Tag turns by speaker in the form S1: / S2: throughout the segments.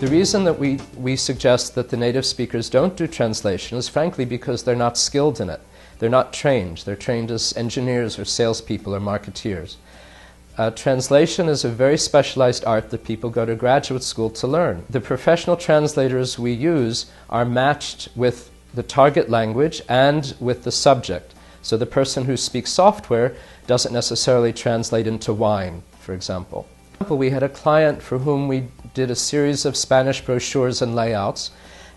S1: The reason that we suggest that the native speakers don't do translation is frankly because they're not skilled in it. They're not trained. They're trained as engineers or salespeople or marketeers. Translation is a very specialized art that people go to graduate school to learn. The professional translators we use are matched with the target language and with the subject. So the person who speaks software doesn't necessarily translate into wine, for example. We had a client for whom we did a series of Spanish brochures and layouts,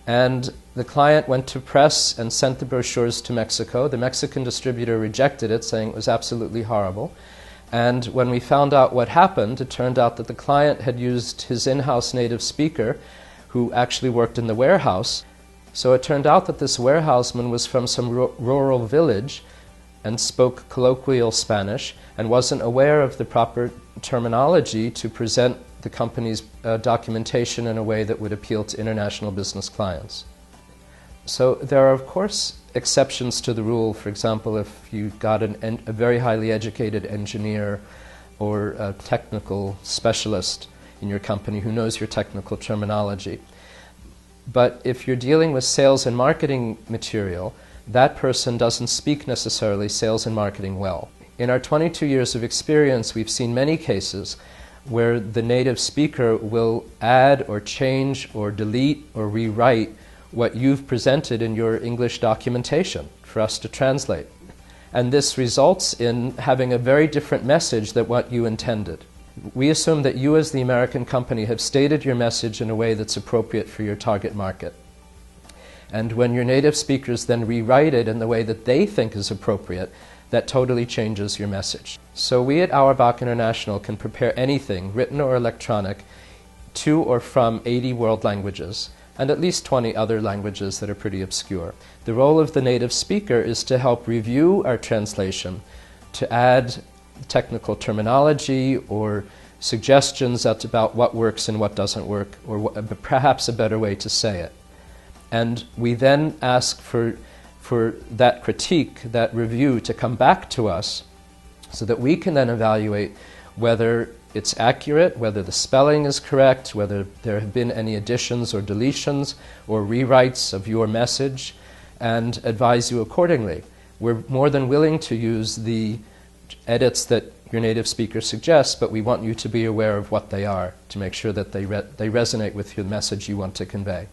S1: and the client went to press and sent the brochures to Mexico. The Mexican distributor rejected it, saying it was absolutely horrible. And when we found out what happened, it turned out that the client had used his in-house native speaker, who actually worked in the warehouse. So it turned out that this warehouseman was from some rural village and spoke colloquial Spanish and wasn't aware of the proper terminology to present the company's documentation in a way that would appeal to international business clients. So there are, of course, exceptions to the rule. For example, if you've got a very highly educated engineer or a technical specialist in your company who knows your technical terminology. But if you're dealing with sales and marketing material, that person doesn't speak necessarily sales and marketing well. In our 22 years of experience, we've seen many cases where the native speaker will add or change or delete or rewrite what you've presented in your English documentation for us to translate. And this results in having a very different message than what you intended. We assume that you as the American company have stated your message in a way that's appropriate for your target market. And when your native speakers then rewrite it in the way that they think is appropriate, that totally changes your message. So we at Auerbach International can prepare anything, written or electronic, to or from 80 world languages, and at least 20 other languages that are pretty obscure. The role of the native speaker is to help review our translation, to add technical terminology or suggestions about what works and what doesn't work, or perhaps a better way to say it. And we then ask for that critique, that review, to come back to us so that we can then evaluate whether it's accurate, whether the spelling is correct, whether there have been any additions or deletions or rewrites of your message, and advise you accordingly. We're more than willing to use the edits that your native speaker suggests, but we want you to be aware of what they are to make sure that they resonate with the message you want to convey.